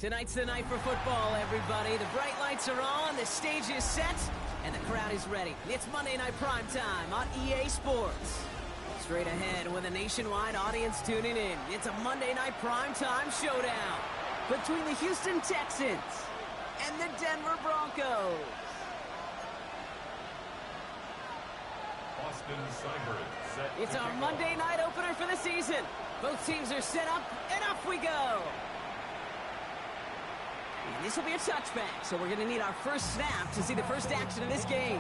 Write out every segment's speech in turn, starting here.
Tonight's the night for football, everybody. The bright lights are on, the stage is set, and the crowd is ready. It's Monday Night Primetime on EA Sports. Straight ahead with a nationwide audience tuning in, it's a Monday Night Primetime showdown between the Houston Texans and the Denver Broncos. It's our Monday night opener for the season. Both teams are set up, and off we go. And this will be a touchback, so we're going to need our first snap to see the first action of this game.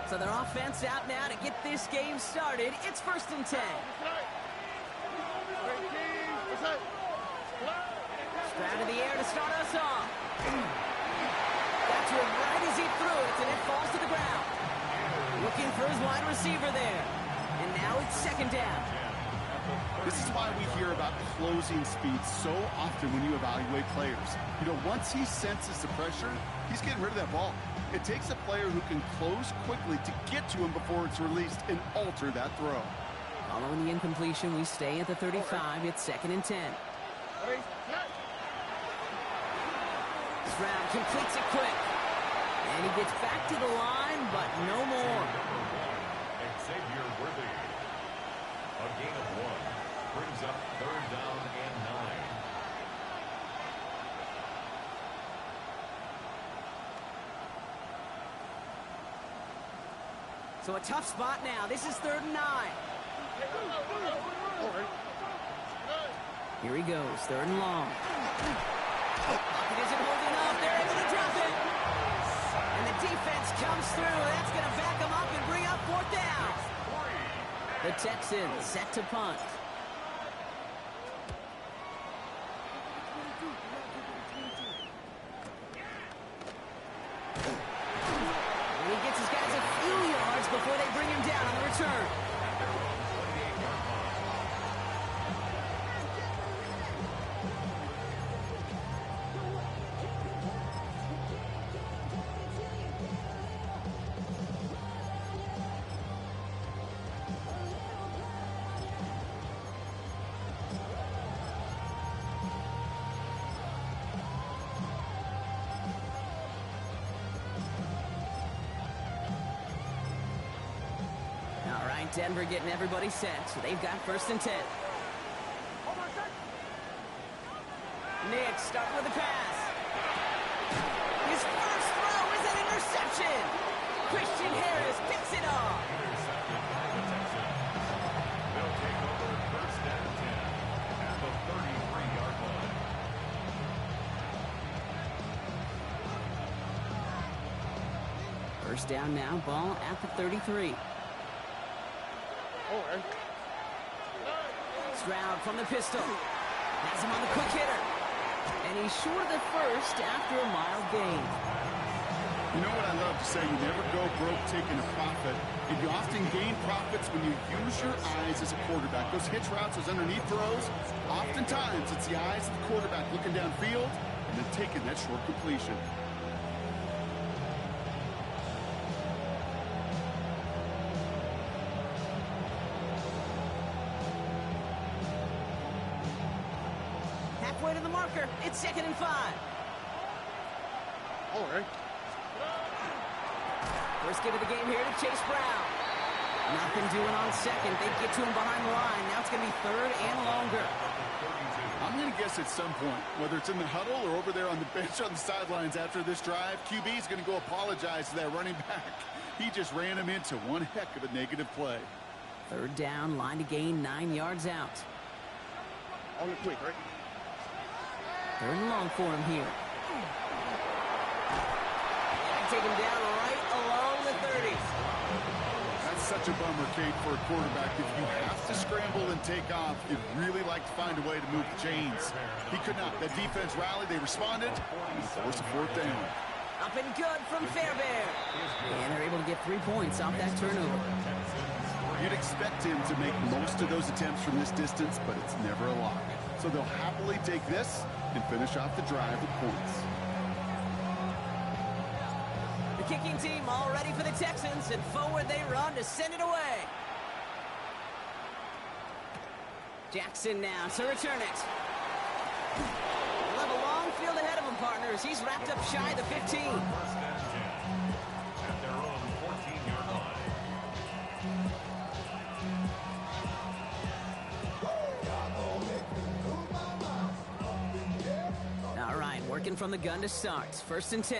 So their offense out now to get this game started. It's 1st and 10. Stroud in the air to start us off. Got to him right as he threw it, and it falls to the ground. Looking for his wide receiver there. And now it's 2nd down. This is why we hear about closing speed so often when you evaluate players. You know, once he senses the pressure, he's getting rid of that ball. It takes a player who can close quickly to get to him before it's released and alter that throw. Following the incompletion, we stay at the 35. It's 2nd and 10. Stroud completes it quick. And he gets back to the line, but no more. Xavier Worthy. A gain of 1. Brings up 3rd down and 9. So a tough spot now. This is 3rd and 9. Here he goes, 3rd and long. It isn't holding up. They're able to drop it. And the defense comes through. That's going to back them up and bring up 4th down. The Texans set to punt. And he gets his guys a few yards before they bring him down on the return. Denver getting everybody set, so they've got 1st and 10. Nick starting with the pass. His first throw is an interception. Christian Harris picks it off. They'll take over 1st and 10 at the 33-yard line. First down now, ball at the 33. Stroud from the pistol. Has him on the quick hitter. And he's short of the first after a mild gain. You know what I love to say? You never go broke taking a profit. And you often gain profits when you use your eyes as a quarterback. Those hitch routes, those underneath throws, oftentimes it's the eyes of the quarterback looking downfield and then taking that short completion. Halfway to the marker. It's 2nd and 5. All right. First give of the game here to Chase Brown. Nothing doing on 2nd. They get to him behind the line. Now it's going to be 3rd and longer. I'm going to guess at some point, whether it's in the huddle or over there on the bench on the sidelines after this drive, QB is going to go apologize to that running back. He just ran him into one heck of a negative play. 3rd down, line to gain 9 yards out. On the quick, right? 3rd and long for him here. Take him down right along the 30. That's such a bummer, Kate, for a quarterback. If you have to scramble and take off, you'd really like to find a way to move the chains. He could not. That defense rallied. They responded. And forced a 4th down. Up and good from Fairbairn. And they're able to get 3 points off that turnover. You'd expect him to make most of those attempts from this distance, but it's never a lock. So they'll happily take this and finish off the drive with points. The kicking team all ready for the Texans, and forward they run to send it away. Jackson now to return it. He'll have a long field ahead of him, partners. He's wrapped up shy of the 15. First and 10 at their own 14-yard line. All right, working from the gun to start. First and 10.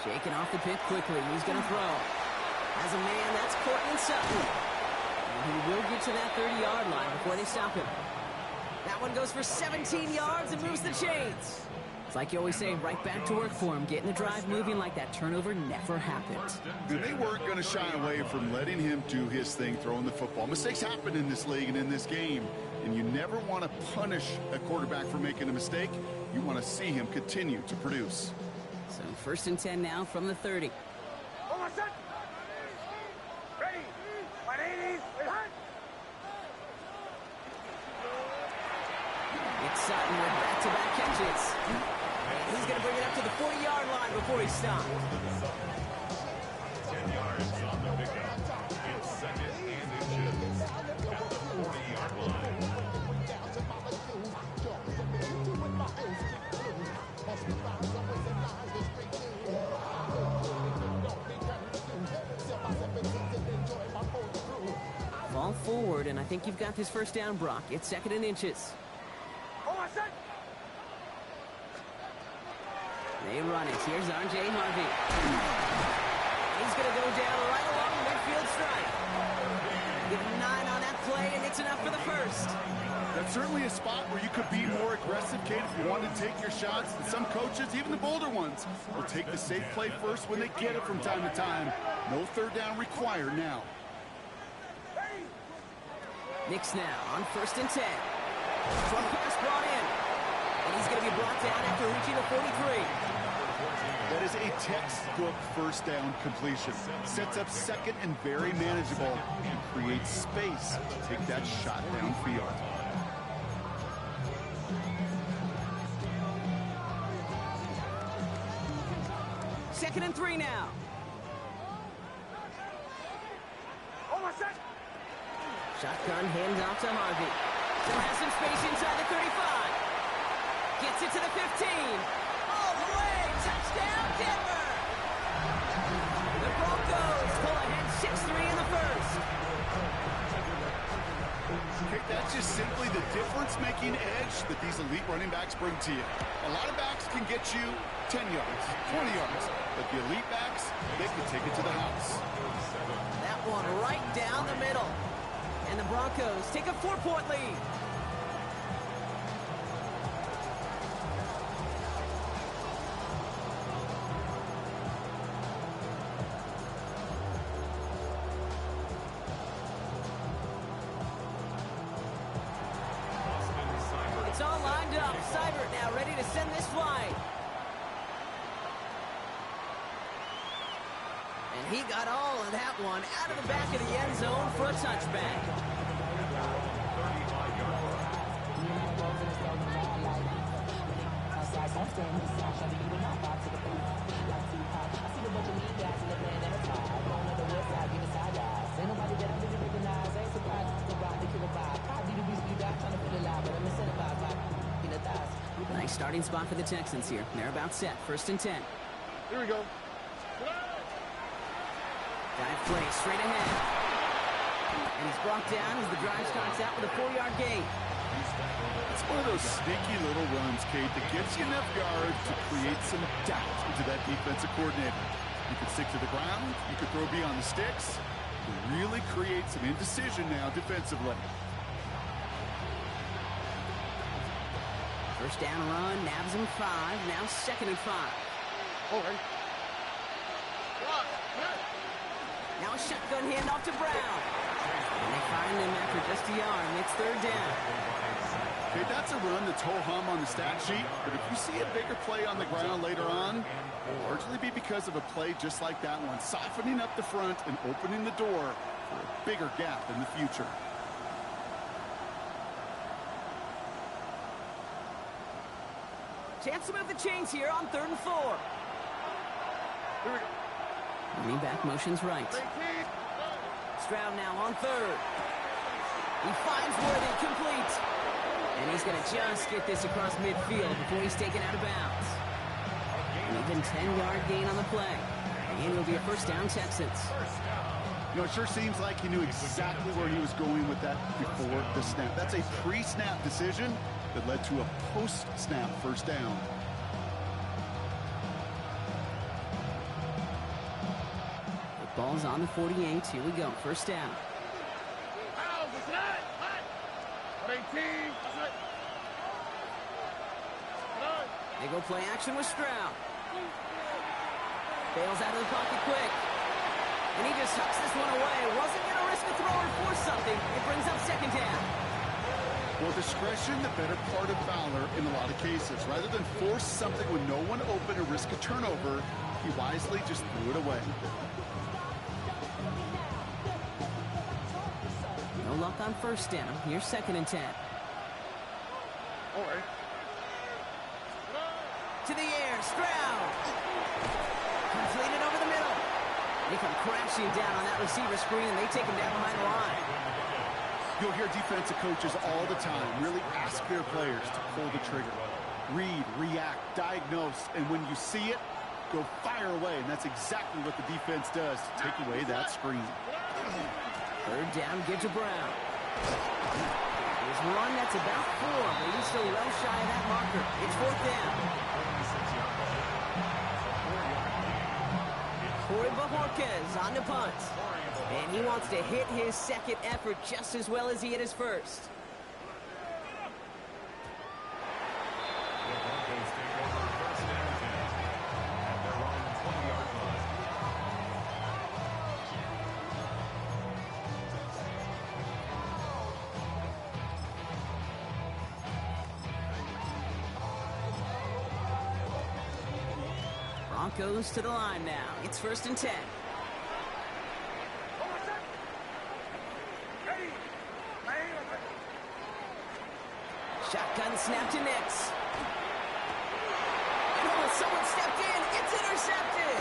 Shaking off the pick quickly. He's going to throw. As a man, that's Cortland Sutton. And he will get to that 30-yard line before they stop him. That one goes for 17 yards and moves the chains. It's like you always say, right back to work for him. Getting the drive moving like that turnover never happened. They weren't going to shy away from letting him do his thing, throwing the football. Mistakes happen in this league and in this game, and you never want to punish a quarterback for making a mistake. You want to see him continue to produce. So first and 10 now from the 30. It's Sutton with back-to-back catches. And he's going to bring it up to the 40-yard line before he stops. 10 yards on the pickup. It's second and inches at the 40-yard line. Fall forward, and I think you've got this first down, Brock. It's second and inches. They run it. Here's R.J. Harvey. He's going to go down right along the midfield stripe. Give him 9 on that play, and it's enough for the first. That's certainly a spot where you could be more aggressive, Kate, if you want to take your shots. And some coaches, even the bolder ones, will take the safe play first when they get it from time to time. No third down required now. Nix now on first and 10. Short pass brought in. And he's going to be brought down after reaching the 43. That is a textbook first down completion. Sets up second and very manageable. And creates space to take that shot downfield. Second and 3 now. Shotgun handoff to Harvey. Still has some space inside the 35. Gets it to the 15. All the way. Touchdown, Denver. The Broncos pull ahead 6-3 in the first. Okay, that's just simply the difference-making edge that these elite running backs bring to you. A lot of backs can get you 10 yards, 20 yards, but the elite backs, they can take it to the house. That one right down the middle. And the Broncos take a 4-point lead. It's all lined up. Seibert now ready to send this flight. And he got all of that one out of the back of the end zone for a touchback. Nice starting spot for the Texans here. They're about set. First and 10. Here we go. Dive play straight ahead. And he's brought down as the drive starts out with a 4-yard gain. It's one of those sneaky little runs, Kate, that gets you enough yards to create some doubt into that defensive coordinator. You could stick to the ground. You could throw beyond the sticks. You really create some indecision now defensively. First down run, nabs him 5. Now second and 5. All right. Now a shotgun handoff to Brown. And they find him after just a yard, and it's third down. Okay, that's a run that's ho-hum on the stat sheet, but if you see a bigger play on the ground later on, it'll largely be because of a play just like that one, softening up the front and opening the door for a bigger gap in the future. Chance to move the chains here on 3rd and 4. Running back motions right. Stroud now on 3rd. He finds Worthy, complete. And he's going to just get this across midfield before he's taken out of bounds. An even 10-yard gain on the play. And it'll be a first down, Texans. You know, it sure seems like he knew exactly where he was going with that before the snap. That's a pre-snap decision that led to a post-snap first down. The ball's on the 48. Here we go. First down. They go play action with Stroud. Bails out of the pocket quick. And he just tucks this one away. Wasn't going to risk a throw or force something. It brings up second down. Well, discretion, the better part of valor in a lot of cases. Rather than force something with no one open or risk a turnover, he wisely just threw it away. No luck on first down. Here's 2nd and 10. All right. To the air, Stroud. Completed over the middle. They come crashing down on that receiver screen, and they take him down behind the line. You'll hear defensive coaches all the time really ask their players to pull the trigger. Read, react, diagnose, and when you see it, go fire away. And that's exactly what the defense does to take away that screen. 3rd down, give to Brown. His run, that's about 4, but he's still well shy of that marker. It's 4th down. Corey Bajorquez on the punt. And he wants to hit his second effort just as well as he hit his first. Broncos to the line now. It's 1st and 10. Shotgun snap to Nix. And oh, someone stepped in. It's intercepted.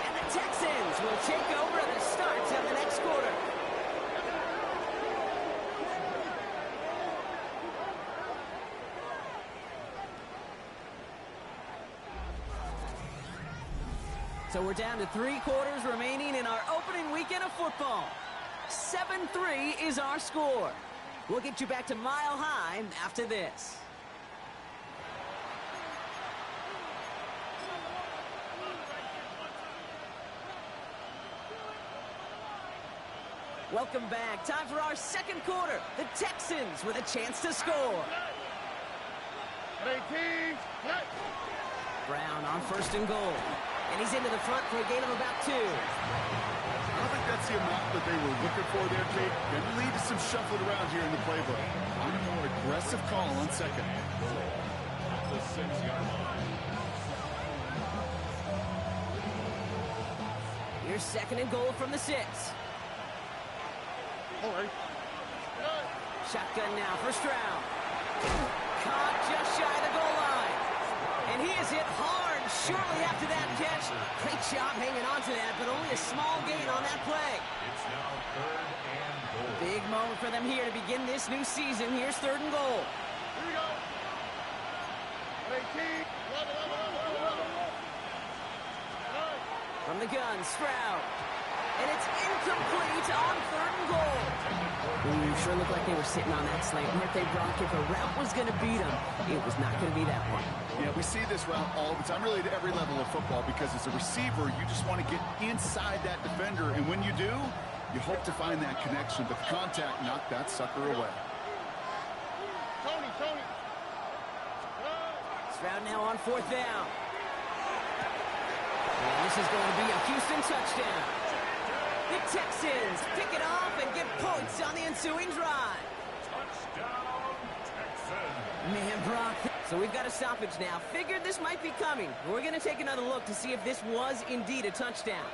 And the Texans will take over at the start of the next quarter. So we're down to 3 quarters remaining in our opening weekend of football. 7-3 is our score. We'll get you back to Mile High after this. Welcome back. Time for our second quarter. The Texans with a chance to score. Brown on 1st and goal. And he's into the front for a gain of about 2. I don't think that's the amount that they were looking for there, Kate. Going to lead to some shuffling around here in the playbook. On a more aggressive call on 2nd. The 6-yard line. Here's 2nd and goal from the 6. All right. Shotgun now for Stroud. Caught just shy of the goal line. And he is hit hard shortly after that catch. Great job hanging on to that, but only a small gain on that play. It's now 3rd and goal. Big moment for them here to begin this new season. Here's 3rd and goal. Here we go. From the gun, Stroud. And it's incomplete on 3rd and goal. Ooh, sure looked like they were sitting on that slant. If they brought, if a route was going to beat them, it was not going to be that one. Yeah, we see this route all the time, really at every level of football, because as a receiver, you just want to get inside that defender, and when you do, you hope to find that connection, but the contact knocked that sucker away. Stroud now on 4th down. And this is going to be a Houston touchdown. The Texans pick it off and get points on the ensuing drive. Brock. So we've got a stoppage now. Figured this might be coming. We're going to take another look to see if this was indeed a touchdown.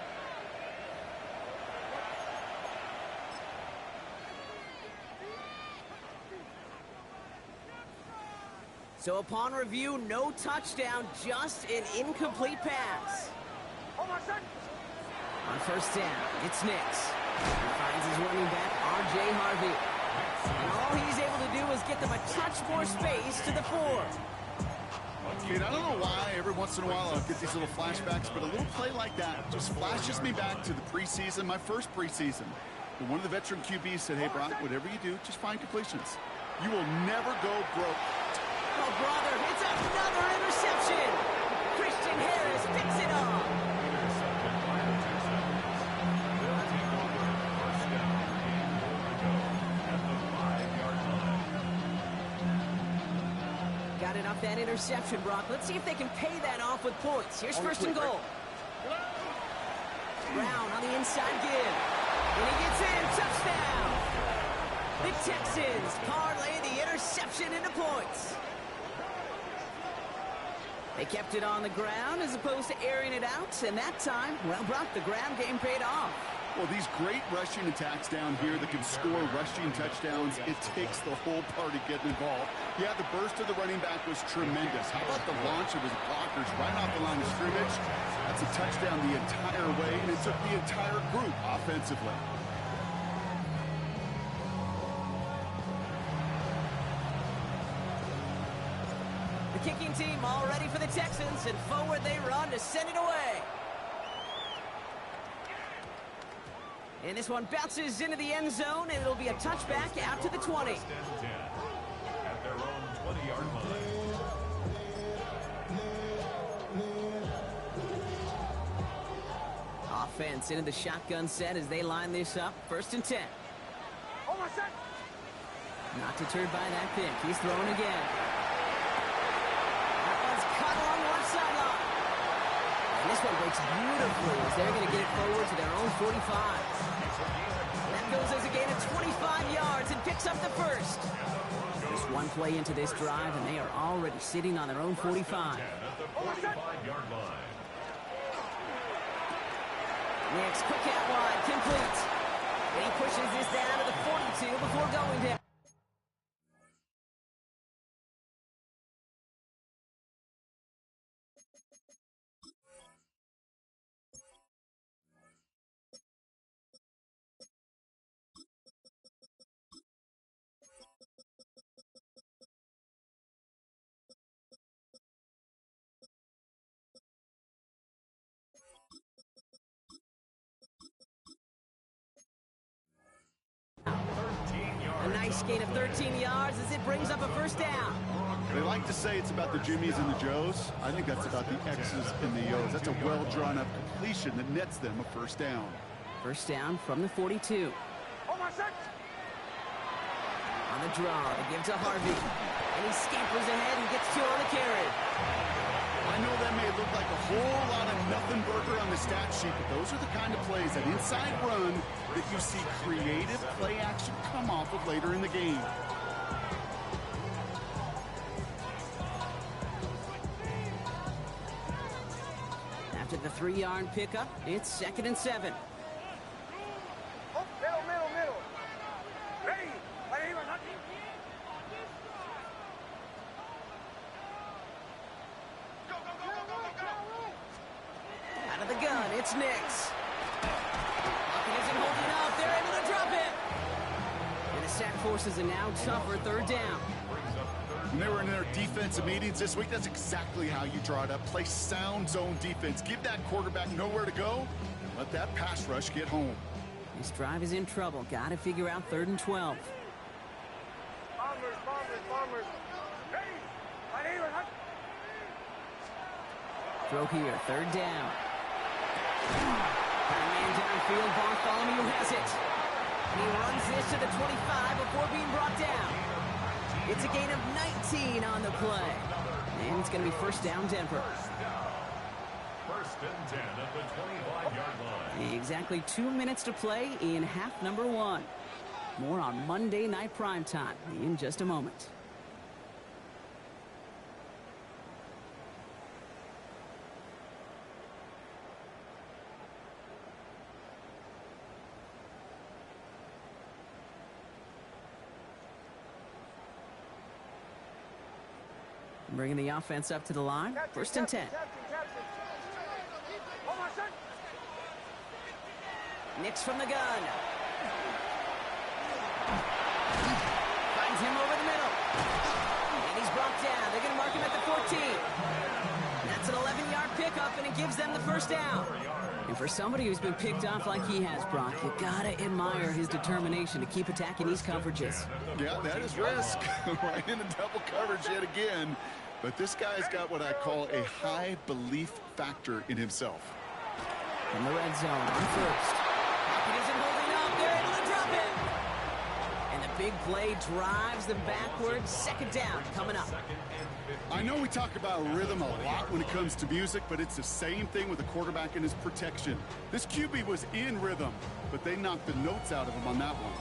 So upon review, no touchdown, just an incomplete pass. On first down, it's Nix. He finds his running back, R.J. Harvey. And all he's able to do is get them a touch more space to the 4. Kid, I don't know why every once in a while I'll get these little flashbacks, but a little play like that just flashes me back to the preseason, my first preseason. And one of the veteran QBs said, hey, Brock, whatever you do, just find completions. You will never go broke. Oh, brother, it's another interception. Christian Harris picks it off. Got it off that interception, Brock. Let's see if they can pay that off with points. Here's first and goal. Brown on the inside give. And he gets in. Touchdown. The Texans parlay the interception into points. They kept it on the ground as opposed to airing it out. And that time, well, Brock, the ground game paid off. Well, these great rushing attacks down here that can score rushing touchdowns, it takes the whole party getting involved. Yeah, the burst of the running back was tremendous. How about the launch of his blockers right off the line of scrimmage? That's a touchdown the entire way, and it took the entire group offensively. The kicking team all ready for the Texans, and forward they run to send it away. And this one bounces into the end zone, and it'll be a touchback out to the 20. At their own 20-yard line. Offense into the shotgun set as they line this up. First and 10. Not deterred by that pick. He's throwing again. That one's cut along the left sideline. And this one breaks beautifully as they're going to get it forward to their own 45. That goes as a gain of 25 yards and picks up the first. Just one play into this drive, and they are already sitting on their own 45. At the 45-yard line. Nix, quick out wide, complete. And he pushes this down to the 42 before going down. A nice gain of 13 yards as it brings up a first down. They like to say it's about the Jimmies and the Joes. I think that's about the X's and the O's. That's a well-drawn-up completion that nets them a first down. First down from the 42. On the draw, they give to Harvey. And he scampers ahead and gets 2 on the carry. I know that may look like a whole lot of nothing burger on the stat sheet, but those are the kind of plays, that inside run, that you see creative play action come off of later in the game. After the 3-yard pickup, it's 2nd and 7. Middle. Ready. Out of the gun, it's Nix. Pocket isn't holding up. They're able to drop it. And the sack forces a now tougher 3rd down. When they were in their defensive meetings this week, that's exactly how you draw it up. Play sound zone defense. Give that quarterback nowhere to go, and let that pass rush get home. This drive is in trouble. Got to figure out 3rd and 12. Bombers. Ready. Throw here, 3rd down. Got a man downfield. Bartholomew has it. And he runs this to the 25 before being brought down. It's a gain of 19 on the play. And it's going to be first down, Denver. First and 10 at the 25-yard line. Exactly 2 minutes to play in half number 1. More on Monday Night Primetime in just a moment. Bringing the offense up to the line. First and 10. Hold on, son. Nix from the gun. Finds him over the middle. And he's brought down. They're going to mark him at the 14. That's an 11-yard pickup, and it gives them the first down. And for somebody who's been picked off like he has, Brock, you gotta admire his determination to keep attacking these coverages. Yeah, that is risk. Right into double coverage yet again. But this guy's got what I call a high belief factor in himself. From the red zone on first. Pocket isn't holding up. They're able to drop it. And the big play drives them backwards. Second down coming up. I know we talk about rhythm a lot when it comes to music, but it's the same thing with the quarterback and his protection. This QB was in rhythm, but they knocked the notes out of him on that one.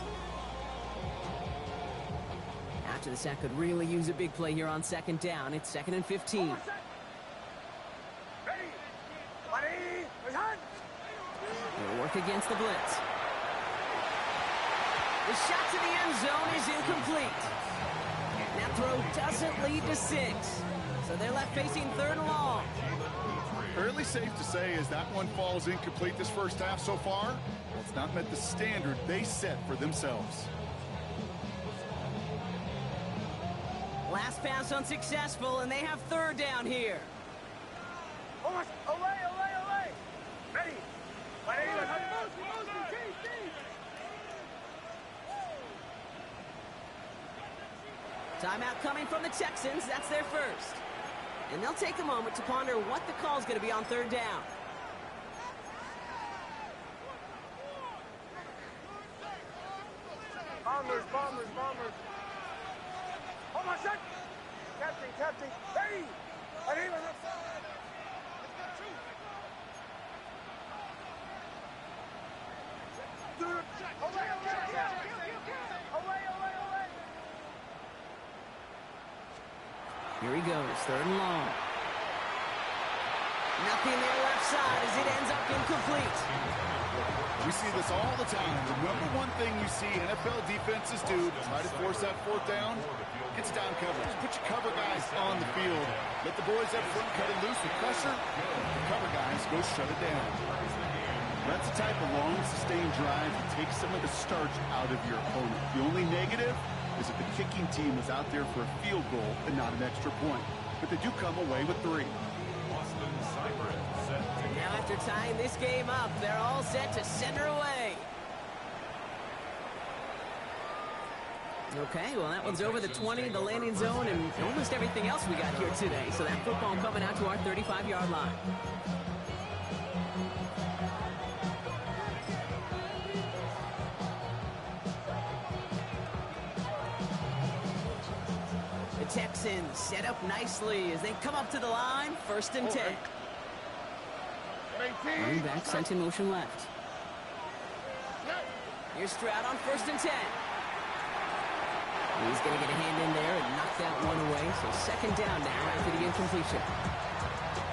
After the sack could really use a big play here on second down. It's 2nd and 15. Ready. Ready. Return. They'll work against the blitz. The shot to the end zone is incomplete. That throw doesn't lead to 6. So they're left facing 3rd and long. Fairly safe to say as that one falls incomplete this first half so far, well, it's not met the standard they set for themselves. Last pass unsuccessful, and they have 3rd down here. Hold on. Away, away, away. Ready. Ready. Timeout coming from the Texans. That's their first. And they'll take a moment to ponder what the call is going to be on 3rd down. Bombers, bombers, bombers. Hold on, son. Captain. Ready. Ready. Away. Here he goes, 3rd and long. Nothing there left side as it ends up incomplete. We see this all the time. The number one thing you see NFL defenses do to try to force that 4th down, it's down coverage. Put your cover guys on the field. Let the boys up front cut it loose with pressure. The cover guys go shut it down. That's the type of long, sustained drive that takes some of the starch out of your opponent. The only negative is that the kicking team is out there for a field goal and not an extra point. But they do come away with 3. Now after tying this game up, they're all set to center away. Okay, well that one's over the 20, the landing zone, and almost everything else we got here today. So that football coming out to our 35-yard line. The Texans set up nicely as they come up to the line. 1st and 10. Running back sent in motion left. Here's Stroud on 1st and 10. He's going to get a hand in there and knock that one away. So 2nd down now after the incompletion.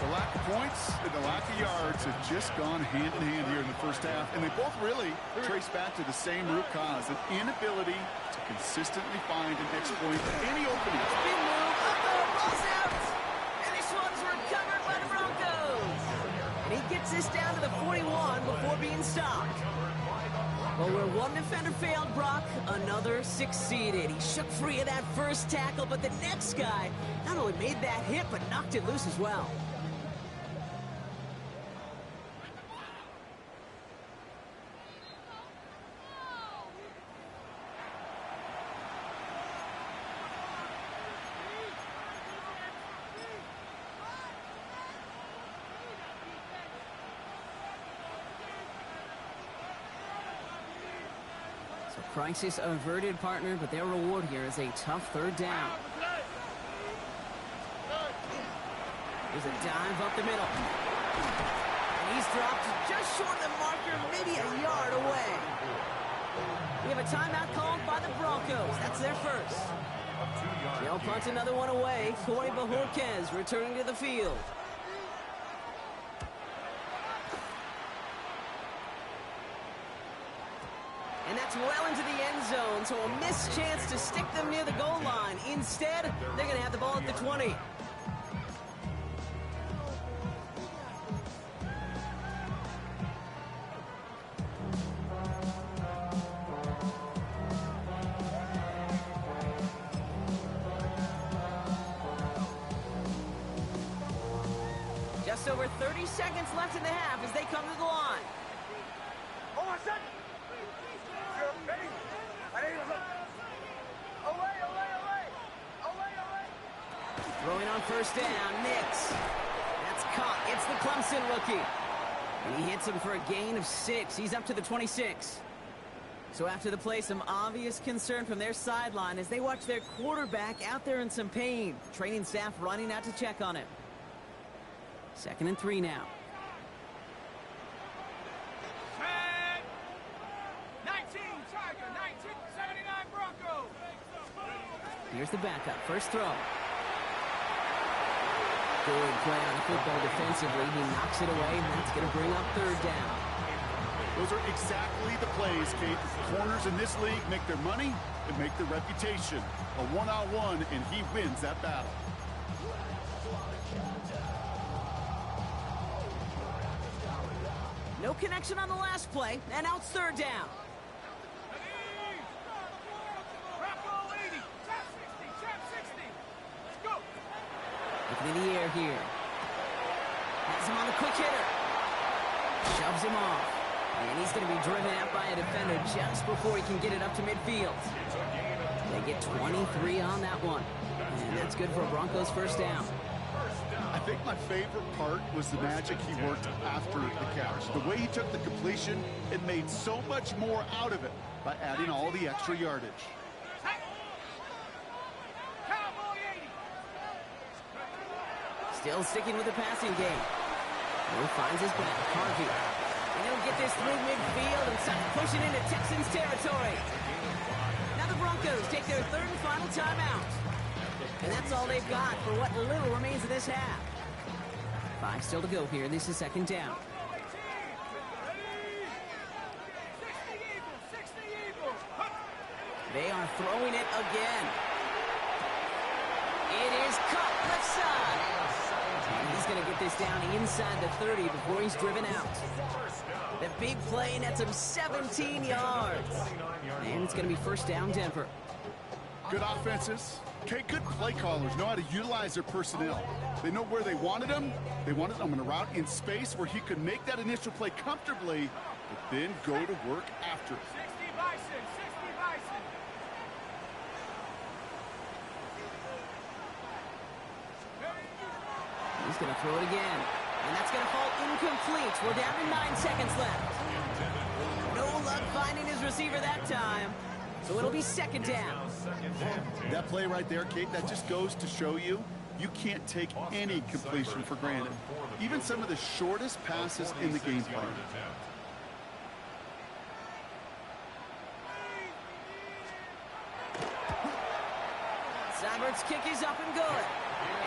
The lack of points and the lack of yards have just gone hand in hand here in the first half. And they both really trace back to the same root cause, an inability to consistently find and exploit any opening. Big move. Ball's out. And this one's recovered by the Broncos. And he gets this down to the 41 before being stopped. Well, where one defender failed, Brock, another succeeded. He shook free of that first tackle, but the next guy not only made that hit, but knocked it loose as well. Crisis averted, partner, but their reward here is a tough 3rd down. There's a dive up the middle. And he's dropped just short of the marker, maybe a yard away. We have a timeout called by the Broncos. That's their first. They'll punt another one away. Corey Bajorquez returning to the field. And that's well into the end zone, so a missed chance to stick them near the goal line. Instead, they're going to have the ball at the 20. just over 30 seconds left in the half as they come to the line. Hold on, set. Ready? And he was away, away, away. Away, away. Throwing on first down, Nix. That's caught. It's the Clemson rookie. And he hits him for a gain of 6. He's up to the 26. So after the play, some obvious concern from their sideline as they watch their quarterback out there in some pain. Training staff running out to check on him. 2nd and 3 now. 19, Tiger, 1979 Broncos. Here's the backup. First throw. Good play on the football defensively. He knocks it away, and that's going to bring up 3rd down. Those are exactly the plays, Kate. Corners in this league make their money and make their reputation. A one-on-one, and he wins that battle. No connection on the last play, and now it's 3rd down. Looking in the air here. Has him on the quick hitter. Shoves him off. And he's going to be driven out by a defender just before he can get it up to midfield. They get 23 on that one. And that's good for a Broncos 1st down. I think my favorite part was the magic he worked after the catch. The way he took the completion and made so much more out of it by adding all the extra yardage. Still sticking with the passing game. He finds his back, Harvey. And he'll get this through midfield and start pushing into Texans territory. Now the Broncos take their 3rd and final timeout. And that's all they've got for what little remains of this half. 5 still to go here. This is 2nd down. They are throwing it again. It is caught left side. And he's going to get this down inside the 30 before he's driven out. The big play nets him 17 yards. And it's going to be 1st down Denver. Good offenses. Okay, good play callers know how to utilize their personnel. They know where they wanted him. They wanted him on a route in space where he could make that initial play comfortably, but then go to work after it. 60 Bison, 60 Bison. He's going to throw it again. And that's going to fall incomplete. We're down to 9 seconds left. No luck finding his receiver that time. So it'll be 2nd down. That play right there, Kate, that just goes to show you can't take any completion for granted. Even some of the shortest passes in the game plan. Seibert's kick is up and good.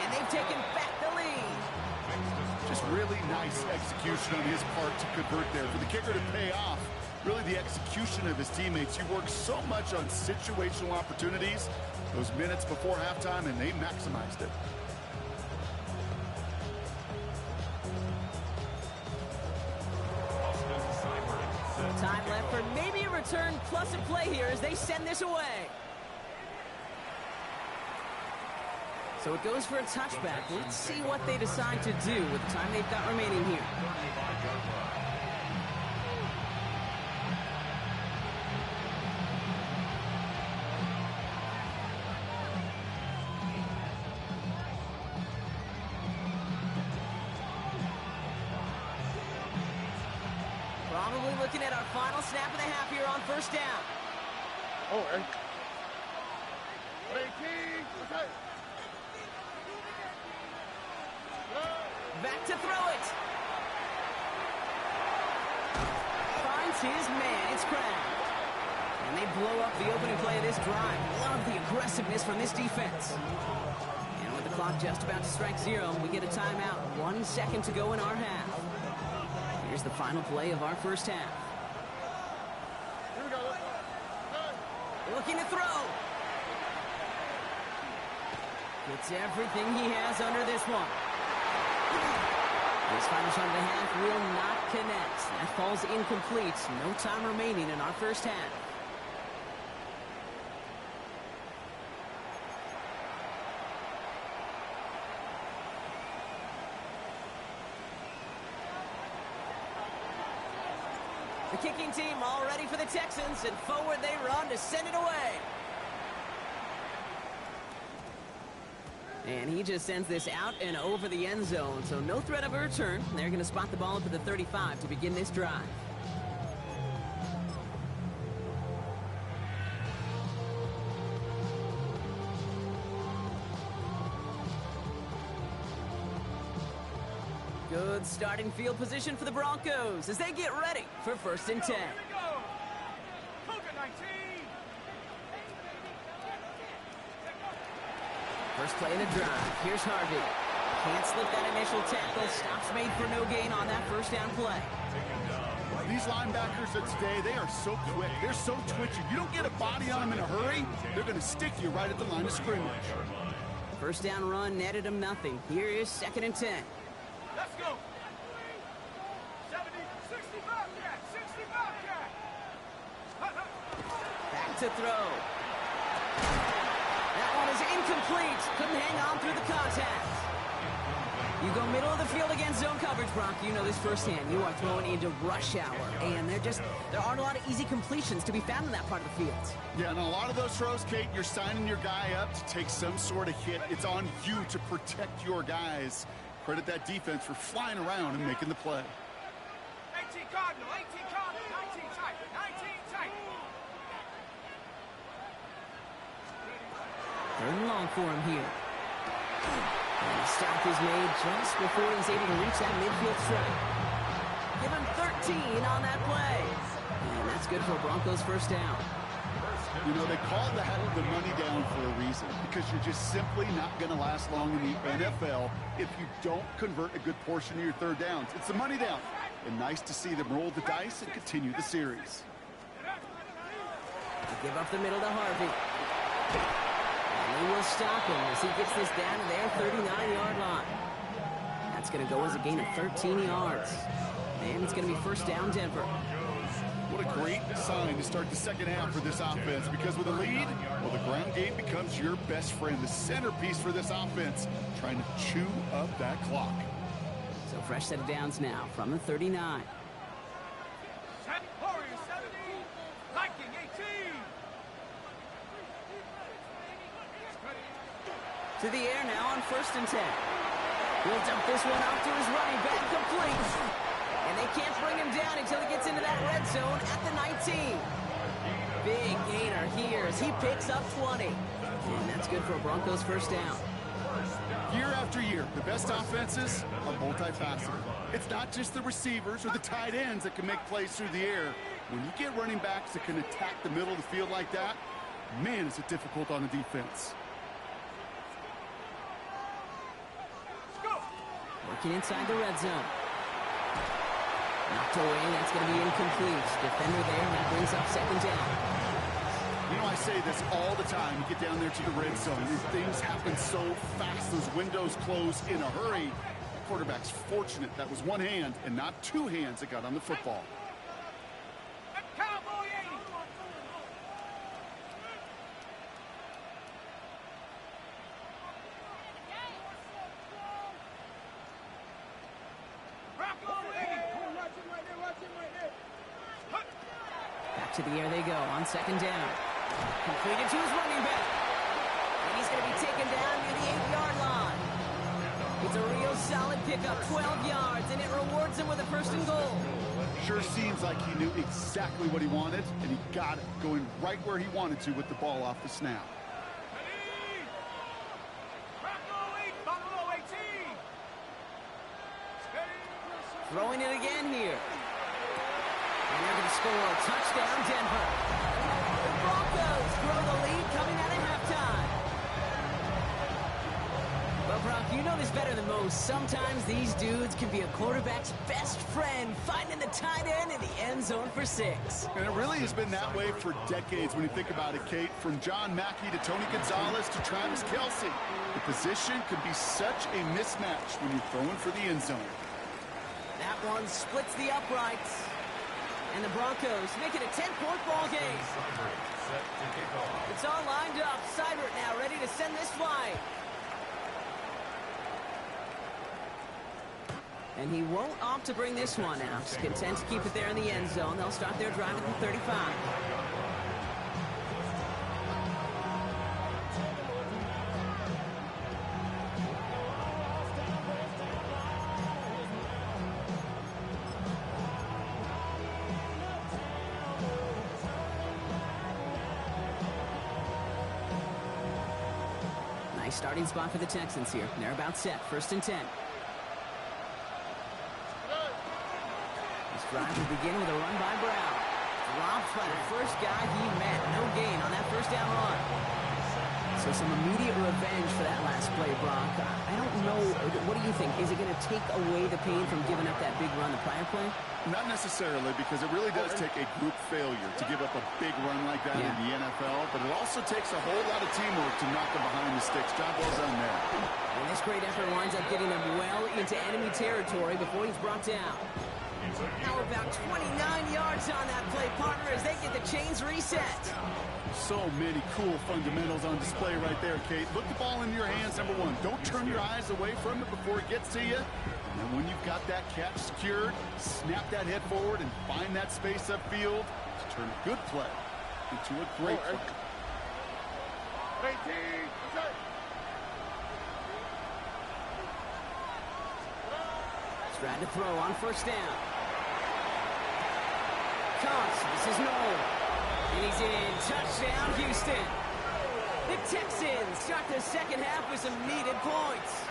And they've taken back the lead. Just really nice execution on his part to convert there. For the kicker to pay off, really the execution of his teammates. He worked so much on situational opportunities those minutes before halftime, and they maximized it. Time left for maybe a return plus a play here as they send this away. So it goes for a touchback. Let's see what they decide to do with the time they've got remaining here. Probably looking at our final snap of the half here on 1st down. Oh, hey. Hey, King. Okay. Back to throw it. Finds his man. It's Kraft. And they blow up the opening play of this drive. Love the aggressiveness from this defense. And with the clock just about to strike 0, we get a timeout. 1 second to go in our half. Here's the final play of our 1st half. Here we go. Looking to throw. Gets everything he has under this one. This final shot of the half will not connect. That falls incomplete. No time remaining in our 1st half. The kicking team all ready for the Texans, and forward they run to send it away. And he just sends this out and over the end zone, so no threat of a return. They're going to spot the ball up at the 35 to begin this drive. Good starting field position for the Broncos as they get ready for 1st and 10. Here we go. Cougar 19. First play in the drive. Here's Harvey. Can't slip that initial tackle. Stops made for no gain on that first down play. These linebackers of today, they are so quick. They're so twitchy. You don't get a body on them in a hurry, they're going to stick you right at the line of scrimmage. First down run netted him nothing. Here is 2nd and 10. Let's go. 70, 65 cat, 65 cat. Back to throw. That one is incomplete. Couldn't hang on through the contact. You go middle of the field against zone coverage, Brock. You know this firsthand. You are throwing into rush hour, and there aren't a lot of easy completions to be found in that part of the field. Yeah, and a lot of those throws, Kate, you're signing your guy up to take some sort of hit. It's on you to protect your guys. Credit that defense for flying around and making the play. 18 Cardinal, 18 Cardinal, 19 tight, 19 tight. 3rd and long for him here. And the stop is made just before he's able to reach that midfield strike. Give him 13 on that play. And that's good for a Broncos 1st down. You know, they call the money down for a reason, because you're just simply not going to last long in the NFL if you don't convert a good portion of your 3rd downs. It's the money down. And nice to see them roll the dice and continue the series. They give up the middle to Harvey. And they will stop him as he gets this down to their 39-yard line. That's going to go as a gain of 13 yards. And it's going to be 1st down Denver. What a great sign to start the 2nd half for this offense, because with a lead, well, the ground game becomes your best friend, the centerpiece for this offense, trying to chew up that clock. So fresh set of downs now from the 39. Warriors 70, Viking 18. To the air now on 1st and 10. He'll dump this one off to his running back, complete. And they can't bring him down until he gets into that red zone at the 19. Big gainer here as he picks up 20. And that's good for a Broncos 1st down. Year after year, the best offenses are multifaceted. It's not just the receivers or the tight ends that can make plays through the air. When you get running backs that can attack the middle of the field like that, man, is it difficult on the defense. Working inside the red zone. Knocked away, that's going to be incomplete. Defender there, that brings up 2nd down. You know, I say this all the time. You get down there to the red zone, and things happen so fast. Those windows close in a hurry. The quarterback's fortunate that was one hand and not 2 hands that got on the football. Cowboy 80. Back to the air they go on 2nd down. Completed to his running back. And he's going to be taken down near the 8-yard line. It's a real solid pickup, 12 yards, and it rewards him with a 1st and goal. Sure seems like he knew exactly what he wanted, and he got it, going right where he wanted to with the ball off the snap. Throwing it again here. And they're going to score. Touchdown, Denver. The Broncos grow the lead coming out of halftime. Well, Brock, you know this better than most. Sometimes these dudes can be a quarterback's best friend, finding the tight end in the end zone for 6. And it really has been that way for decades when you think about it, Kate. From John Mackey to Tony Gonzalez to Travis Kelce. The position can be such a mismatch when you're throwing for the end zone. That one splits the uprights. And the Broncos make it a 10-point ball game. It's all lined up. Seibert now ready to send this flying. And he won't opt to bring this one out. Content to keep it there in the end zone. They'll start their drive at the 35. Nice starting spot for the Texans here. They're about set. 1st and 10. This drive will begin with a run by Brown. Dropped by the first guy he met. No gain on that first down run. So some immediate revenge for that last play, Brock. I don't know. What do you think? Is it going to take away the pain from giving up that big run the prior play? Not necessarily, because it really does take a group failure to give up a big run like that in the NFL, but it also takes a whole lot of teamwork to knock them behind the sticks. Job well done there. And this great effort winds up getting them well into enemy territory before he's brought down. Now about 29 yards on that play, partner, as they get the chains reset. So many cool fundamentals on display right there, Kate. Look the ball in your hands, number one. Don't turn your eyes away from it before it gets to you. And when you've got that catch secured, snap that head forward and find that space upfield to turn a good play into a great play. Tried to throw on 1st down. Comes. This is Nolan. And he's in. Touchdown, Houston. The Texans start the second half with some needed points.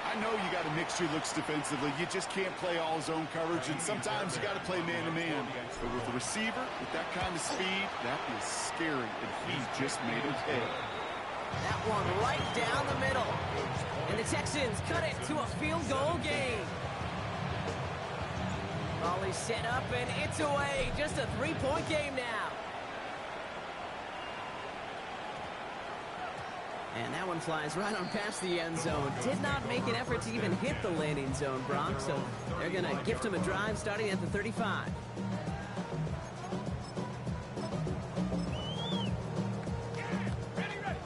I know you got to mix your looks defensively. You just can't play all zone coverage, and sometimes you got to play man-to-man. But with a receiver with that kind of speed, that is scary, and he just made it pay. That one right down the middle. And the Texans cut it to a field goal game. Ball is set up, and it's away. Just a 3-point game now. And that one flies right on past the end zone. Did not make an effort to even hit the landing zone, Brock. So they're going to gift him a drive starting at the 35.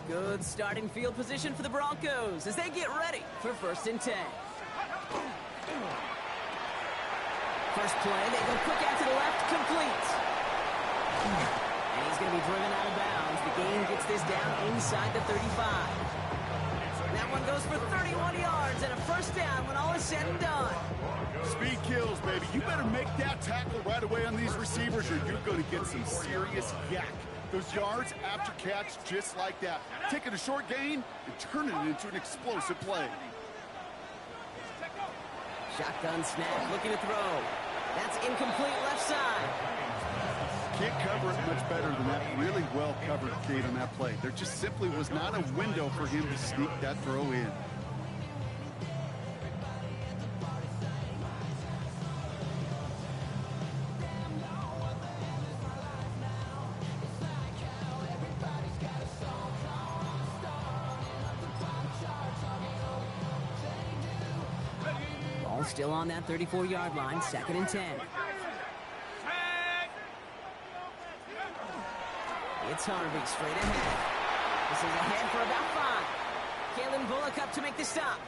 Good starting field position for the Broncos as they get ready for 1st and 10. First play, they go quick out to the left, complete. And he's going to be driven out of bounds. The gain gets this down inside the 35. That one goes for 31 yards and a 1st down when all is said and done. Speed kills, baby. You better make that tackle right away on these receivers, or you're going to get some serious yak. Those yards after catch just like that. Taking a short gain and turning it into an explosive play. Shotgun snap, looking to throw. That's incomplete left side. Can't cover it much better than that. Really well covered, Kate, on that play. There just simply was not a window for him to sneak that throw in. Still on that 34-yard line, 2nd and 10. It's Harvey straight ahead. This is ahead for about 5. Kalen Bullock up to make the stop.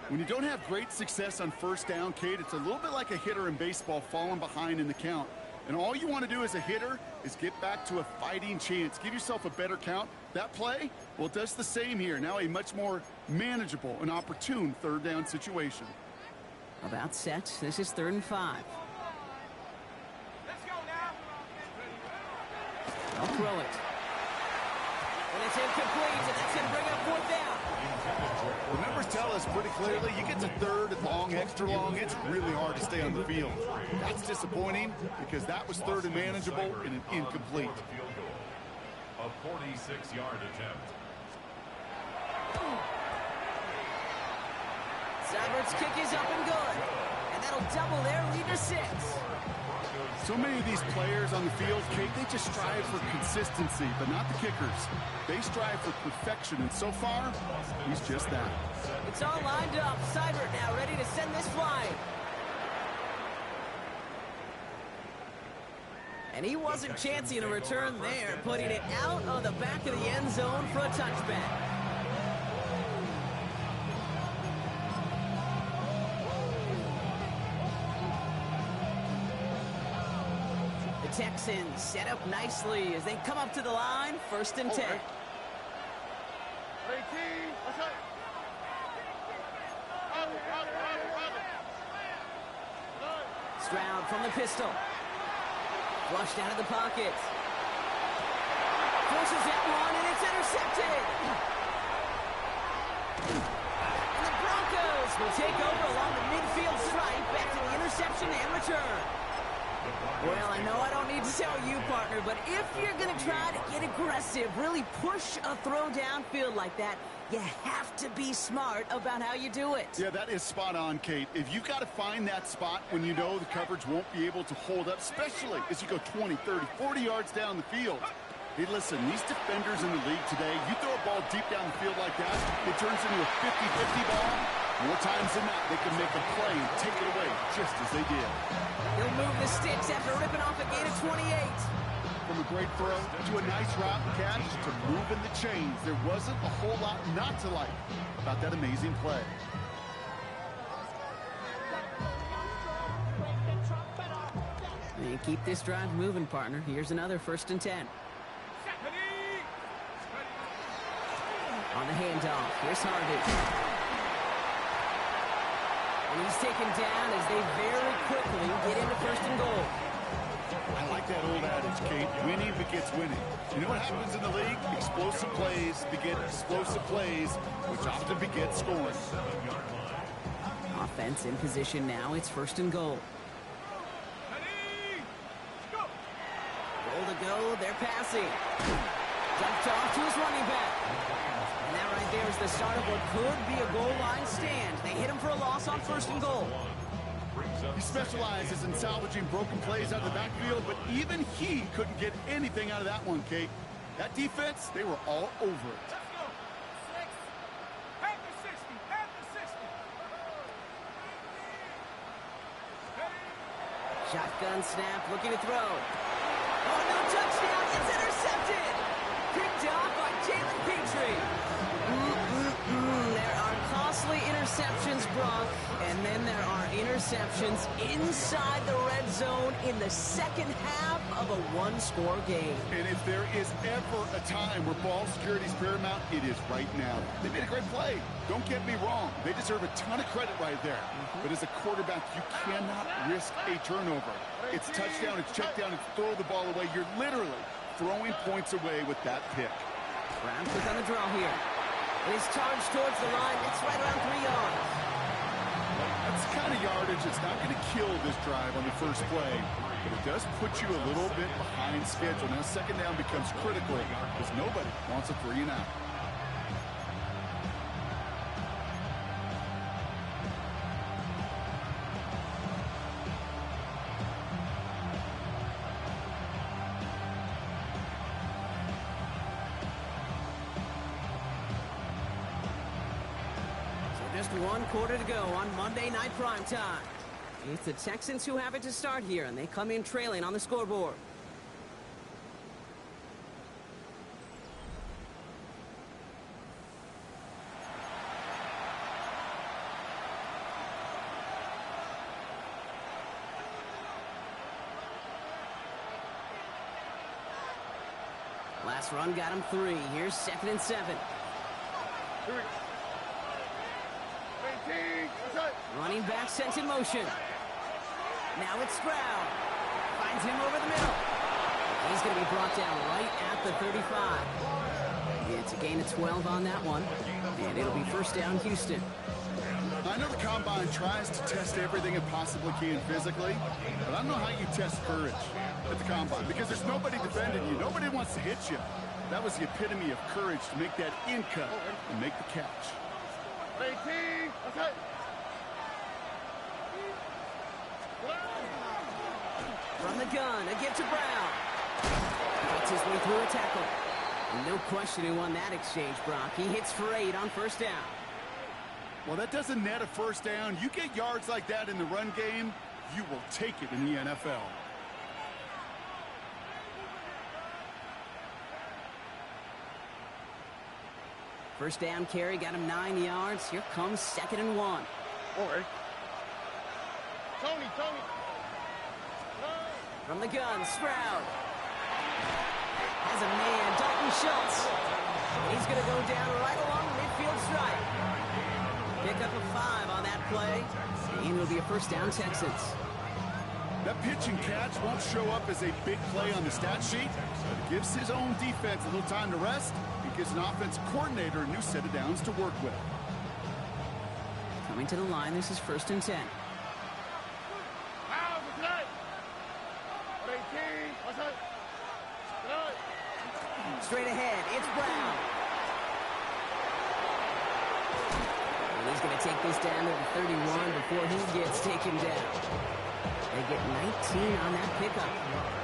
When you don't have great success on 1st down, Kate, it's a little bit like a hitter in baseball falling behind in the count. And all you want to do as a hitter is get back to a fighting chance. Give yourself a better count. That play, well, it does the same here. Now a much more manageable and opportune 3rd down situation. About set. This is 3rd and 5. Let's go now. I'll throw it. And it's incomplete, and that's going to bring up 4th down. The numbers tell us pretty clearly, you get to 3rd and long, extra long, it's really hard to stay on the field. That's disappointing because that was 3rd and manageable and an incomplete. A 46-yard attempt. Seibert's kick is up and good. And that'll double their lead to 6. So many of these players on the field, Kate, they just strive for consistency, but not the kickers. They strive for perfection, and so far, he's just that. It's all lined up. Seibert now ready to send this flying. And he wasn't chancing a return there, putting it out on the back of the end zone for a touchback. Texans set up nicely as they come up to the line, 1st and 10. Stroud from the pistol. Flushed out of the pocket. Forces that one, and it's intercepted. And the Broncos will take over along the midfield stripe back to the interception and return. Well, I know I don't need to tell you, partner, but if you're going to try to get aggressive, really push a throw downfield like that, you have to be smart about how you do it. Yeah, that is spot on, Kate. If you've got to find that spot when you know the coverage won't be able to hold up, especially as you go 20, 30, 40 yards down the field. Hey, listen, these defenders in the league today, you throw a ball deep down the field like that, it turns into a 50-50 ball. More times than not, they can make a play and take it away just as they did. He'll move the sticks after ripping off a gain of 28. From a great throw to a nice route catch to moving the chains, there wasn't a whole lot not to like about that amazing play. And keep this drive moving, partner. Here's another 1st and 10. On the handoff, here's Harden. And he's taken down as they very quickly get into 1st and goal. I like that old adage, Kate. Winning begets winning. You know what happens in the league? Explosive plays beget explosive plays, which often begets scoring. Offense in position now. It's 1st and goal. Goal to go. They're passing. Dumped off to his running back. And that right there is the start of what could be a goal line stand. They hit him for a loss on 1st and goal. He specializes in salvaging broken plays out of the backfield, but even he couldn't get anything out of that one, Kate. That defense, they were all over it. Let's go. 6. Head to 60. Head to 60. Shotgun snap, looking to throw. Oh, no touchdown. It's intercepted. Picked off by Jalen Petrie. There are costly interceptions, Brock, and then there are interceptions inside the red zone in the second half of a one-score game. And if there is ever a time where ball security is paramount, it is right now. They made a great play. Don't get me wrong. They deserve a ton of credit right there. But as a quarterback, you cannot risk a turnover. It's touchdown, it's check down, it's throw the ball away. You're literally throwing points away with that pick. Brown quick on the draw here. And he's charged towards the line. It's right around 3 yards. That's the kind of yardage that's not going to kill this drive on the first play, but it does put you a little bit behind schedule. Now, 2nd down becomes critical because nobody wants a 3 and out. Just 1 quarter to go on Monday Night Primetime. It's the Texans who have it to start here, and they come in trailing on the scoreboard. Last run got him 3. Here's 2nd and 7. Running back sent in motion. Now it's Stroud. Finds him over the middle. He's going to be brought down right at the 35. It's a gain of 12 on that one. And it'll be 1st down Houston. I know the Combine tries to test everything it possibly can physically, but I don't know how you test courage at the Combine because there's nobody defending you. Nobody wants to hit you. That was the epitome of courage to make that in cut and make the catch. 18. Okay. From the gun, a give to Brown. Gets his way through a tackle. And no question who won that exchange, Brock. He hits for 8 on 1st down. Well, that doesn't net a 1st down. You get yards like that in the run game, you will take it in the NFL. First down carry got him 9 yards. Here comes 2nd and 1. Tony. From the gun, Stroud. Has a man, Dalton Schultz. He's going to go down right along the midfield stripe. Pick up a 5 on that play. And it'll be a first down, Texans. That pitch and catch won't show up as a big play on the stat sheet, but it gives his own defense a little time to rest. It gives an offensive coordinator a new set of downs to work with. Coming to the line, this is 1st and 10. Straight ahead, it's Brown. And he's going to take this down to the 31 before he gets taken down. They get 19 on that pickup.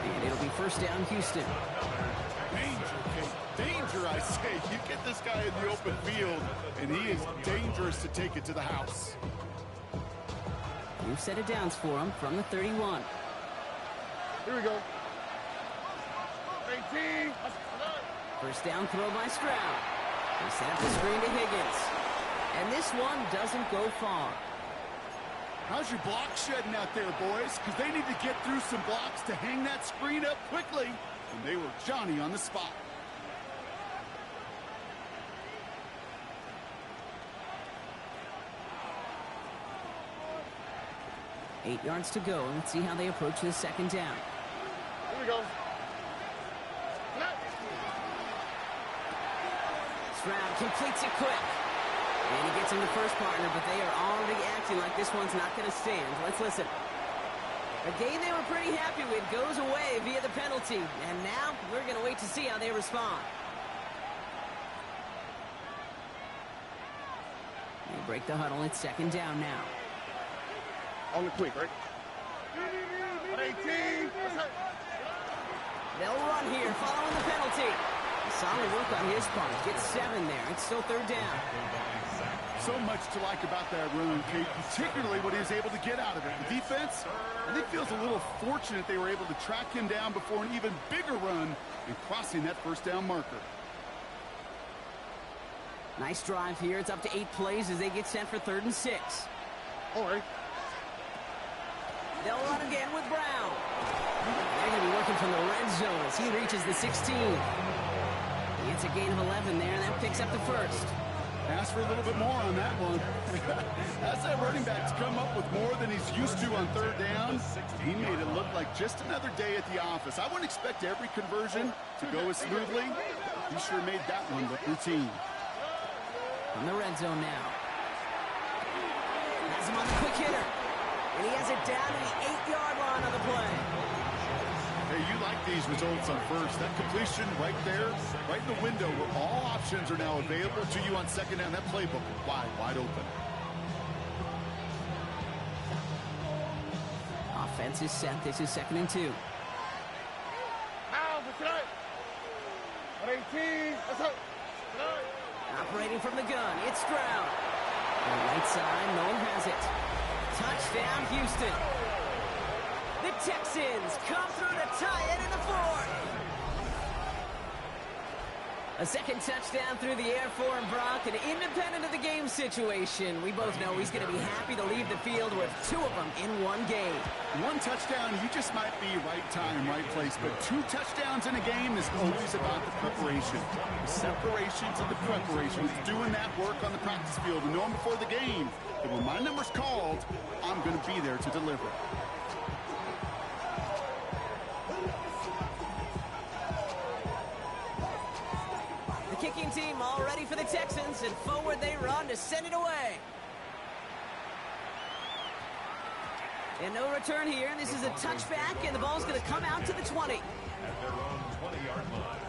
And it'll be first down, Houston. Danger, Kate. Danger, I say. You get this guy in the open field, and he is dangerous to take it to the house. New set of downs for him from the 31. Here we go. 18. First down throw by Stroud. They set up the screen to Higgins. And this one doesn't go far. How's your block shedding out there, boys? Because they need to get through some blocks to hang that screen up quickly. And they were Johnny on the spot. Eight yards to go. Let's see how they approach this second down. Here we go. Stroud completes it quick. And he gets him the first partner, but they are already acting like this one's not going to stand. Let's listen. A game they were pretty happy with goes away via the penalty. And now we're going to wait to see how they respond. They break the huddle. It's second down now. On the quick, right? 18. They'll run here following the penalty. Solid work on his part. Gets 7 there. It's still third down. So much to like about that run, Kate, particularly what he was able to get out of it. The defense, I think, feels a little fortunate they were able to track him down before an even bigger run and crossing that first down marker. Nice drive here. It's up to 8 plays as they get set for 3rd and 6. All right. They'll run again with Brown. They're going to be working from the red zone as he reaches the 16. He gets a gain of 11 there, and that picks up the first. Ask for a little bit more on that one. That's that running back to come up with more than he's used to on third down. He made it look like just another day at the office. I wouldn't expect every conversion to go as smoothly. He sure made that one look routine. In the red zone now. Has him on the quick hitter. And he has it down to the 8-yard line on the play. Hey, you like these results on first. That completion right there, right in the window where all options are now available to you on second down. That playbook wide open. Offense is set. This is 2nd and 2. Operating from the gun, it's Stroud. On the right side, Nolan has it. Touchdown, Houston. The Texans come through to tie it in the 4th. A second touchdown through the air for him, Brock, and independent of the game situation. We both know he's going to be happy to leave the field with 2 of them in one game. One touchdown, you just might be right time, right place. But 2 touchdowns in a game is always about the preparation. The separation to the preparation. It's doing that work on the practice field and knowing before the game that when my number's called, I'm going to be there to deliver. The kicking team all ready for the Texans, and forward they run to send it away. And no return here. This is a touchback, and the ball's going to come out to the 20. At their own 20-yard line.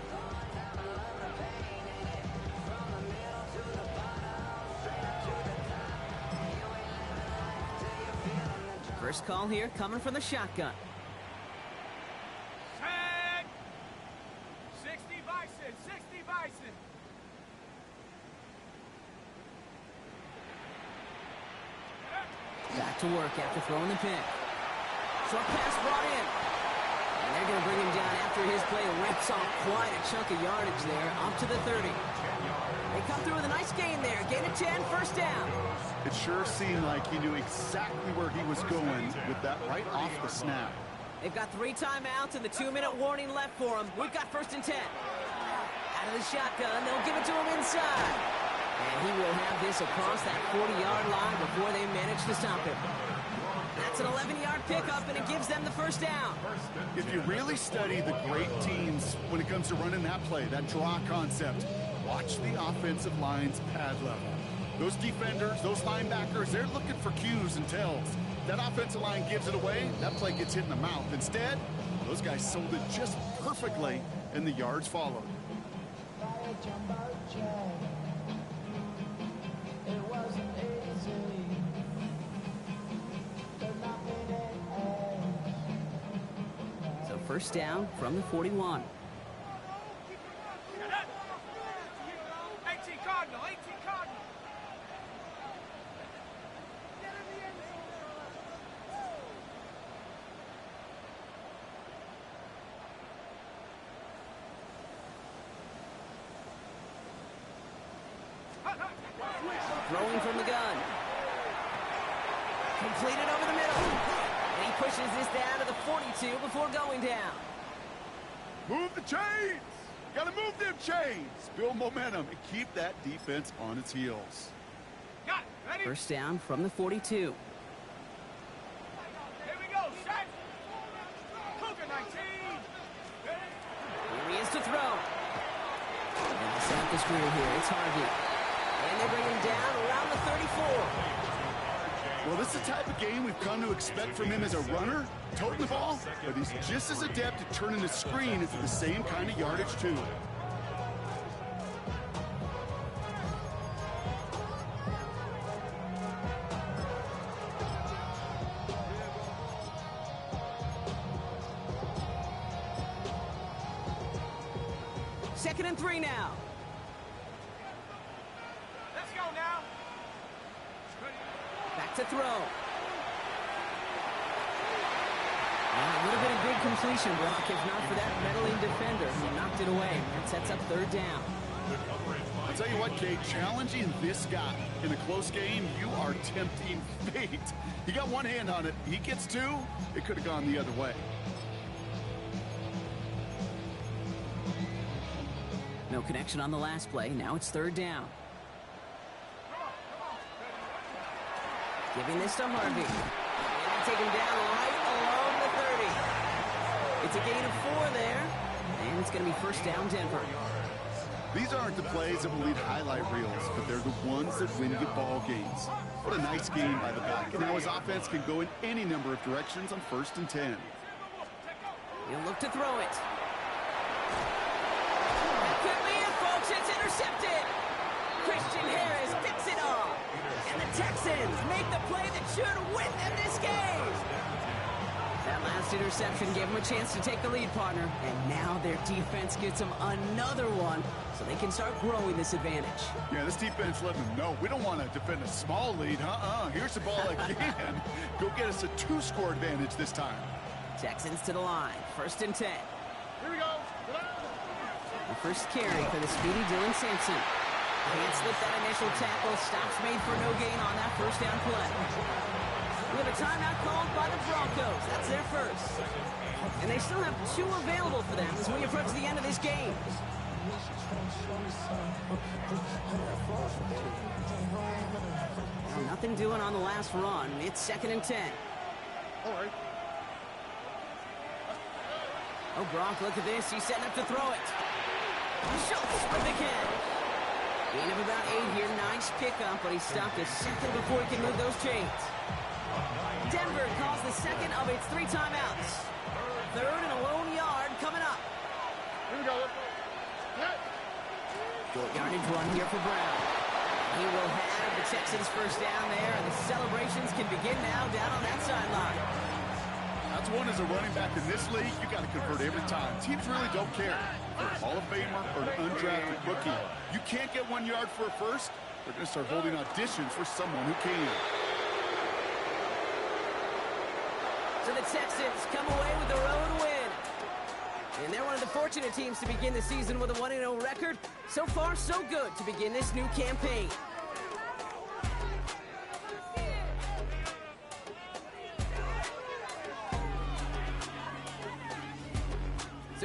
First call here coming from the shotgun. Set. 60 Bison. 60 Bison. Back to work after throwing the pick. Short pass brought in. And they're going to bring him down after his play rips off quite a chunk of yardage there, up to the 30. They come through with a nice gain there. Gain of 10, first down. It sure seemed like he knew exactly where he was going with that right off the snap. They've got 3 timeouts and the 2-minute warning left for them. We've got 1st and 10. Out of the shotgun, they'll give it to him inside. And he will have this across that 40-yard line before they manage to stop him. That's an 11-yard pickup, and it gives them the 1st down. If you really study the great teams when it comes to running that play, that draw concept, watch the offensive line's pad level. Those defenders, those linebackers, they're looking for cues and tells. That offensive line gives it away, that play gets hit in the mouth. Instead, those guys sold it just perfectly, and the yards followed. So 1st down from the 41. 18 Cardinal, 18 Cardinal. Throwing from the gun. Completed over the middle. And he pushes this down to the 42 before going down. Move the chains! Gotta move them chains! Build momentum and keep that defense on its heels. Got it. Ready? 1st down from the 42. Here we go. Set. Cougar 19. Here he is to throw. And they set up the screen here. It's Harvey. And they bring him down around the 34. Well, this is the type of game we've come to expect from him as a runner, toting the ball, but he's just as adept at turning the screen into the same kind of yardage, too. Second and 3 now. Let's go now. Back to throw. A little bit of good completion, Brock, if not for that meddling defender who knocked it away. That sets up 3rd down. I'll tell you what, Kate, challenging this guy in a close game, you are tempting fate. He got one hand on it. He gets 2. It could have gone the other way. No connection on the last play. Now it's 3rd down. Giving this to Harvey. And they take him down right along the 30. It's a gain of 4 there. And it's going to be 1st down Denver. These aren't the plays that will lead highlight reels, but they're the ones that win you ball games. What a nice game by the back. And now his offense can go in any number of directions on 1st and 10. He'll look to throw it. Could be it, folks. It's intercepted. Christian Harris picks it off. And the Texans make the play that should win them this game. That last interception gave them a chance to take the lead, partner. And now their defense gets them another one so they can start growing this advantage. Yeah, this defense let them know we don't want to defend a small lead. Here's the ball again. Go get us a 2-score advantage this time. Texans to the line. 1st and 10. Here we go. The first carry for the speedy Dylan Sampson. Can't slip that initial tackle. Stops made for no gain on that 1st down play. We have a timeout called by the Broncos. That's their first. And they still have 2 available for them as we approach the end of this game. Well, nothing doing on the last run. It's 2nd and 10. All right. Oh, Brock, look at this. He's setting up to throw it. Schultz with the catch. Gain of about 8 here. Nice pickup, but he stopped a second before he can move those chains. Denver calls the second of its 3 timeouts. 3rd and a lone yard coming up. Here we go. Short yardage run here for Brown. He will have the Texans' 1st down there, and the celebrations can begin now down on that sideline. That's one as a running back in this league, you got to convert every time. Teams really don't care. For a Hall of Famer or an undrafted rookie, you can't get 1 yard for a first. They're going to start holding auditions for someone who can. So the Texans come away with the road win. And they're one of the fortunate teams to begin the season with a 1-0 record. So far, so good to begin this new campaign.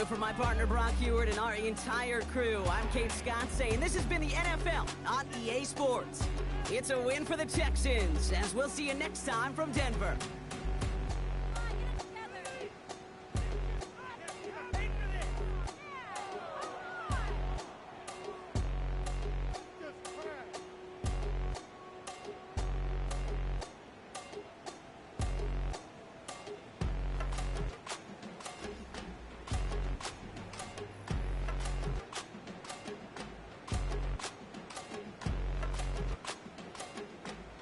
So for my partner Brock Heward and our entire crew, I'm Kate Scott saying this has been the NFL on EA Sports. It's a win for the Texans, as we'll see you next time from Denver.